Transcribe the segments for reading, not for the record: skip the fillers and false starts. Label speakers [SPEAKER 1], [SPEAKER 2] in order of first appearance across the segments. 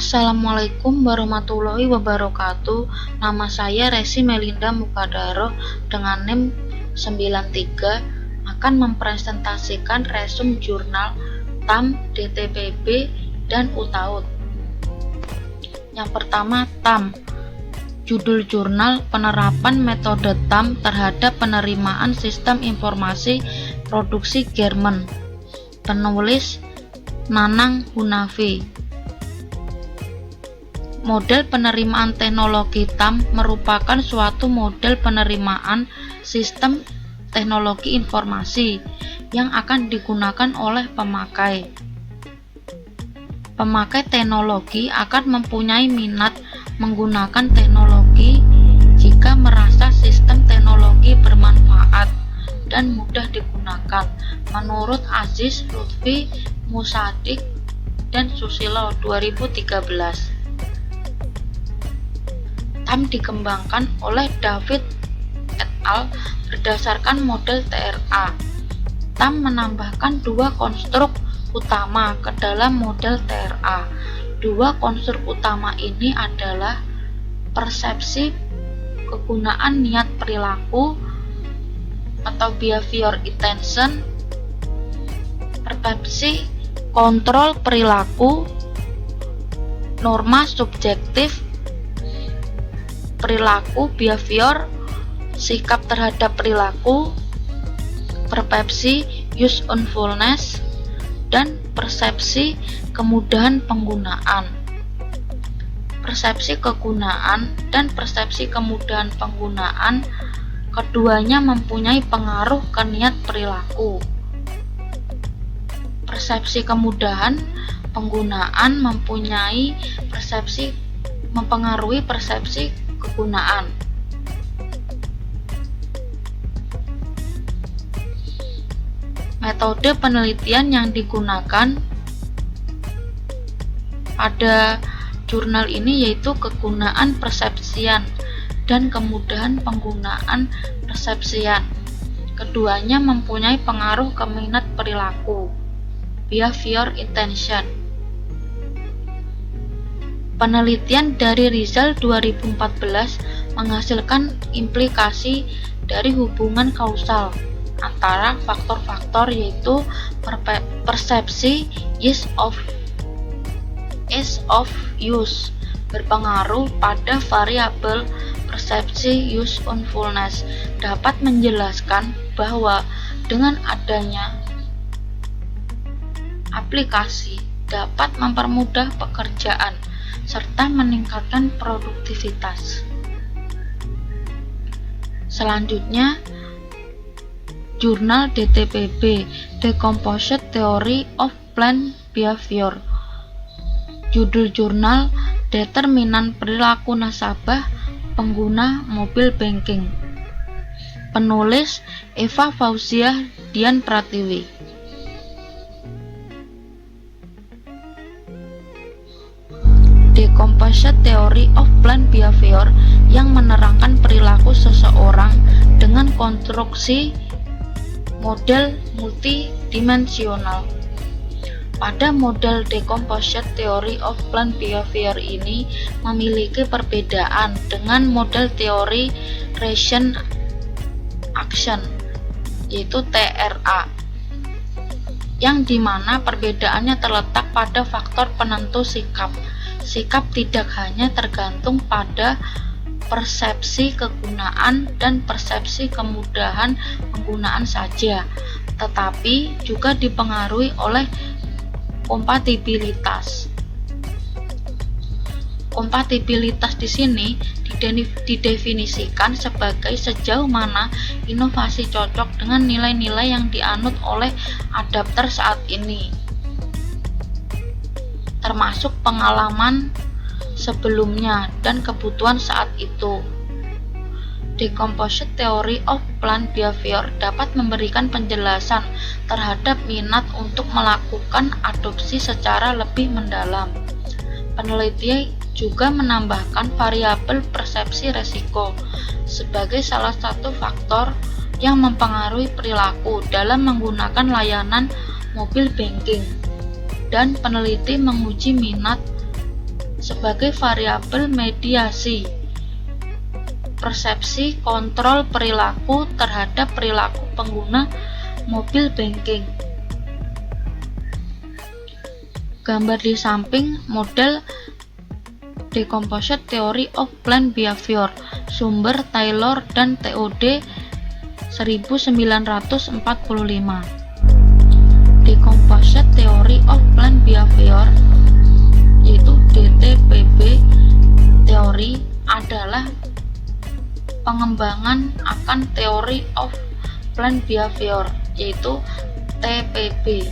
[SPEAKER 1] Assalamualaikum warahmatullahi wabarakatuh. Nama saya Resi Melinda Mukadaro dengan NIM 93 akan mempresentasikan resum jurnal TAM, DTPB, dan UTAUD. Yang pertama, TAM. Judul jurnal penerapan metode TAM terhadap penerimaan sistem informasi produksi Jerman. Penulis Nanang Hunafi. Model penerimaan teknologi TAM merupakan suatu model penerimaan sistem teknologi informasi yang akan digunakan oleh pemakai. Pemakai teknologi akan mempunyai minat menggunakan teknologi jika merasa sistem teknologi bermanfaat dan mudah digunakan, menurut Aziz Lutfi Musadik dan Susilo 2013. TAM dikembangkan oleh David et al. Berdasarkan model TRA. TAM menambahkan dua konstruk utama ke dalam model TRA. Dua konstruk utama ini adalah persepsi kegunaan niat perilaku atau behavior intention, persepsi kontrol perilaku, norma subjektif perilaku behavior, sikap terhadap perilaku, persepsi usefulness, dan persepsi kemudahan penggunaan. Persepsi kegunaan dan persepsi kemudahan penggunaan keduanya mempunyai pengaruh ke niat perilaku. Persepsi kemudahan penggunaan mempengaruhi persepsi kegunaan. Metode penelitian yang digunakan pada jurnal ini yaitu kegunaan persepsian dan kemudahan penggunaan persepsian. Keduanya mempunyai pengaruh ke minat perilaku, behavior intention. Penelitian dari Rizal 2014 menghasilkan implikasi dari hubungan kausal antara faktor-faktor yaitu persepsi ease of use berpengaruh pada variabel persepsi usefulness. Dapat menjelaskan bahwa dengan adanya aplikasi dapat mempermudah pekerjaan serta meningkatkan produktivitas. Selanjutnya, jurnal DTPB, Decomposite Theory of Plant Behavior. Judul jurnal Determinan Perilaku Nasabah Pengguna Mobil Banking. Penulis Eva Fauziah Dian Pratiwi. Decomposite Theory of Plant Behavior yang menerangkan perilaku seseorang dengan konstruksi model multidimensional. Pada model Decomposite Theory of Plant Behavior ini memiliki perbedaan dengan model teori Ration Action yaitu TRA, yang dimana perbedaannya terletak pada faktor penentu sikap. Sikap tidak hanya tergantung pada persepsi kegunaan dan persepsi kemudahan penggunaan saja, tetapi juga dipengaruhi oleh kompatibilitas. Kompatibilitas di sini didefinisikan sebagai sejauh mana inovasi cocok dengan nilai-nilai yang dianut oleh adapter saat ini, termasuk pengalaman sebelumnya dan kebutuhan saat itu. Decomposite Theory of Plant Behavior dapat memberikan penjelasan terhadap minat untuk melakukan adopsi secara lebih mendalam. Peneliti juga menambahkan variabel persepsi resiko sebagai salah satu faktor yang mempengaruhi perilaku dalam menggunakan layanan mobil banking, dan peneliti menguji minat sebagai variabel mediasi persepsi kontrol perilaku terhadap perilaku pengguna mobile banking. Gambar di samping model Decomposite Theory of Planned Behavior, sumber Taylor dan TOD 1945. Decomposite Theory of Planned Behavior, yaitu DTPB teori, adalah pengembangan akan Theory of Planned Behavior, yaitu TPB.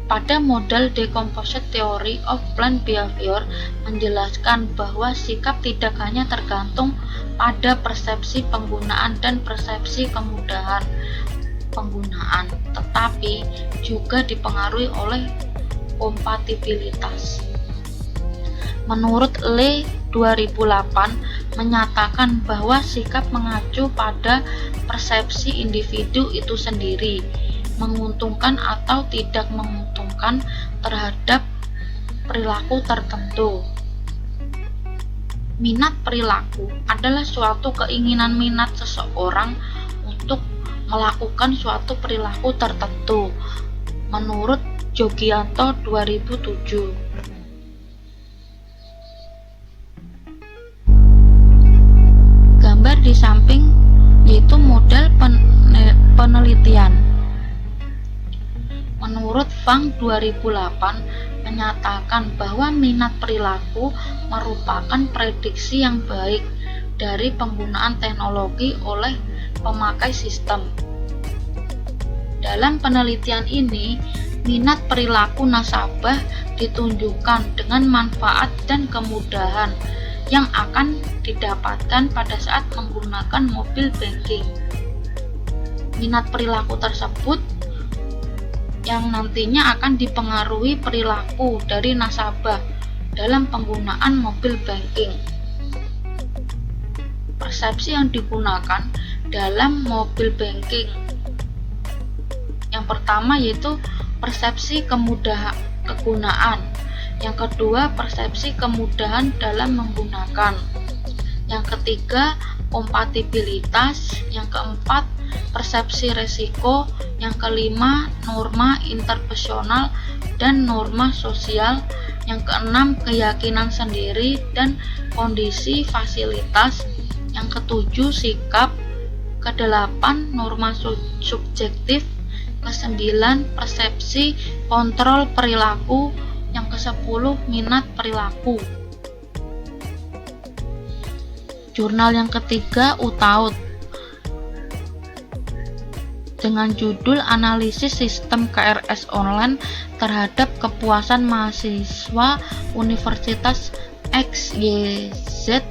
[SPEAKER 1] Pada model Decomposite Theory of Planned Behavior menjelaskan bahwa sikap tidak hanya tergantung pada persepsi penggunaan dan persepsi kemudahan penggunaan, tetapi juga dipengaruhi oleh kompatibilitas. Menurut Lee 2008 menyatakan bahwa sikap mengacu pada persepsi individu itu sendiri, menguntungkan atau tidak menguntungkan terhadap perilaku tertentu. Minat perilaku adalah suatu keinginan minat seseorang untuk melakukan suatu perilaku tertentu, menurut Jogianto 2007. Gambar di samping yaitu model penelitian. Menurut Fang 2008 menyatakan bahwa minat perilaku merupakan prediksi yang baik dari penggunaan teknologi oleh pemakai sistem. Dalam penelitian ini, minat perilaku nasabah ditunjukkan dengan manfaat dan kemudahan yang akan didapatkan pada saat menggunakan mobile banking. Minat perilaku tersebut yang nantinya akan dipengaruhi perilaku dari nasabah dalam penggunaan mobile banking. Persepsi yang digunakan dalam mobile banking yang pertama yaitu persepsi kegunaan, yang kedua persepsi kemudahan dalam menggunakan, yang ketiga kompatibilitas, yang keempat persepsi resiko, yang kelima norma interpersonal dan norma sosial, yang keenam keyakinan sendiri dan kondisi fasilitas, yang ketujuh sikap, kedelapan norma subjektif, kesembilan persepsi kontrol perilaku, yang kesepuluh minat perilaku. Jurnal yang ketiga UTAUT dengan judul Analisis Sistem KRS Online terhadap Kepuasan Mahasiswa Universitas XYZ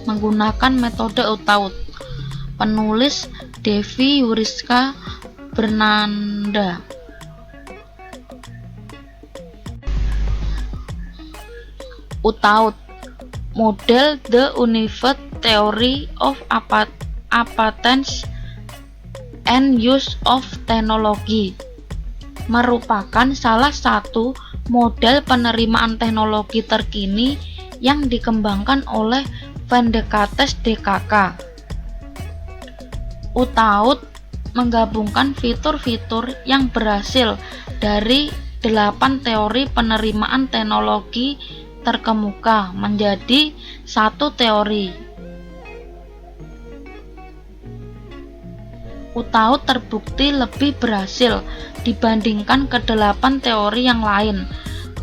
[SPEAKER 1] menggunakan metode UTAUT. Penulis Devi Yuriska Bernanda. UTAUT model The Unified Theory of Appetence and Use of Technology merupakan salah satu model penerimaan teknologi terkini yang dikembangkan oleh Van de Kates DKK. UTAUT menggabungkan fitur-fitur yang berhasil dari 8 teori penerimaan teknologi terkemuka menjadi satu teori. UTAUT terbukti lebih berhasil dibandingkan ke-8 teori yang lain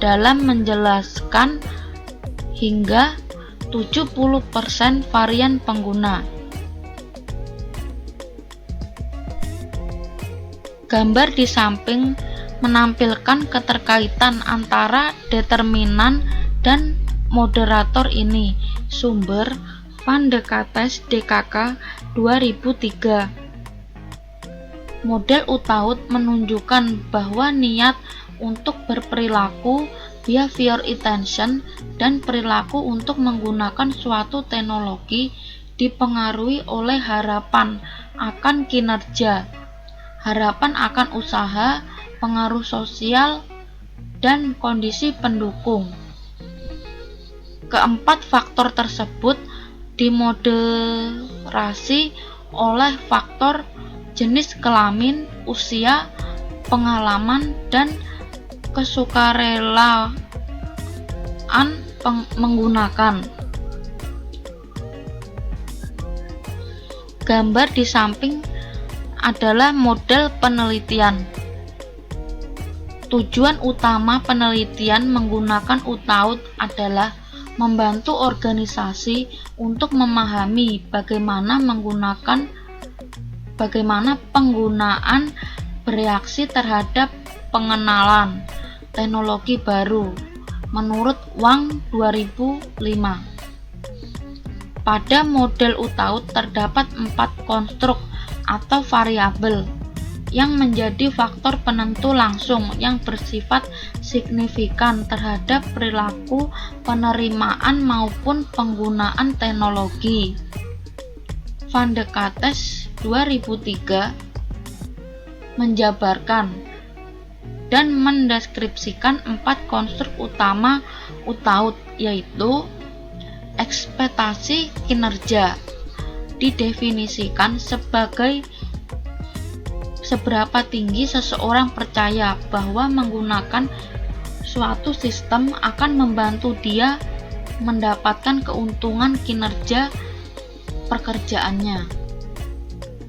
[SPEAKER 1] dalam menjelaskan hingga 70% varian pengguna. Gambar di samping menampilkan keterkaitan antara determinan dan moderator ini. Sumber Van de Kates DKK 2003. Model UTAUT menunjukkan bahwa niat untuk berperilaku, behavior intention, dan perilaku untuk menggunakan suatu teknologi dipengaruhi oleh harapan akan kinerja, harapan akan usaha, pengaruh sosial, dan kondisi pendukung. Keempat faktor tersebut dimoderasi oleh faktor jenis kelamin, usia, pengalaman, dan kesukarelaan menggunakan. Gambar di samping adalah model penelitian. Tujuan utama penelitian menggunakan UTAUT adalah membantu organisasi untuk memahami bagaimana penggunaan bereaksi terhadap pengenalan teknologi baru menurut Wang 2005. Pada model UTAUT terdapat 4 konstruk atau variabel yang menjadi faktor penentu langsung yang bersifat signifikan terhadap perilaku penerimaan maupun penggunaan teknologi. Van de Kates 2003 menjabarkan dan mendeskripsikan 4 konstruk utama UTAUT, yaitu ekspektasi kinerja didefinisikan sebagai seberapa tinggi seseorang percaya bahwa menggunakan suatu sistem akan membantu dia mendapatkan keuntungan kinerja pekerjaannya.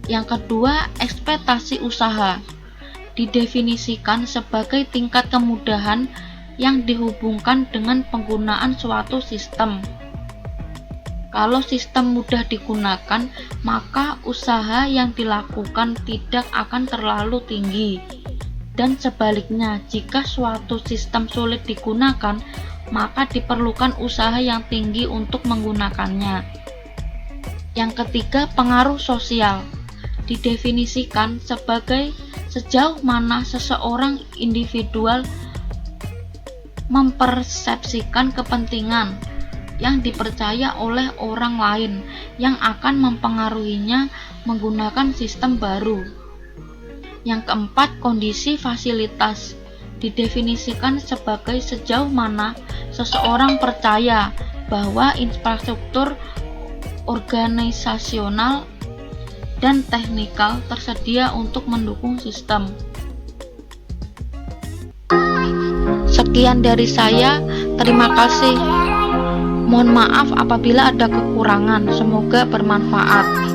[SPEAKER 1] Yang kedua, ekspektasi usaha didefinisikan sebagai tingkat kemudahan yang dihubungkan dengan penggunaan suatu sistem. Kalau sistem mudah digunakan, maka usaha yang dilakukan tidak akan terlalu tinggi. Dan sebaliknya, jika suatu sistem sulit digunakan, maka diperlukan usaha yang tinggi untuk menggunakannya. Yang ketiga, pengaruh sosial didefinisikan sebagai sejauh mana seseorang individual mempersepsikan kepentingan yang dipercaya oleh orang lain yang akan mempengaruhinya menggunakan sistem baru. Yang keempat, kondisi fasilitas didefinisikan sebagai sejauh mana seseorang percaya bahwa infrastruktur organisasional dan teknikal tersedia untuk mendukung sistem. Sekian dari saya, terima kasih. Mohon maaf apabila ada kekurangan, semoga bermanfaat.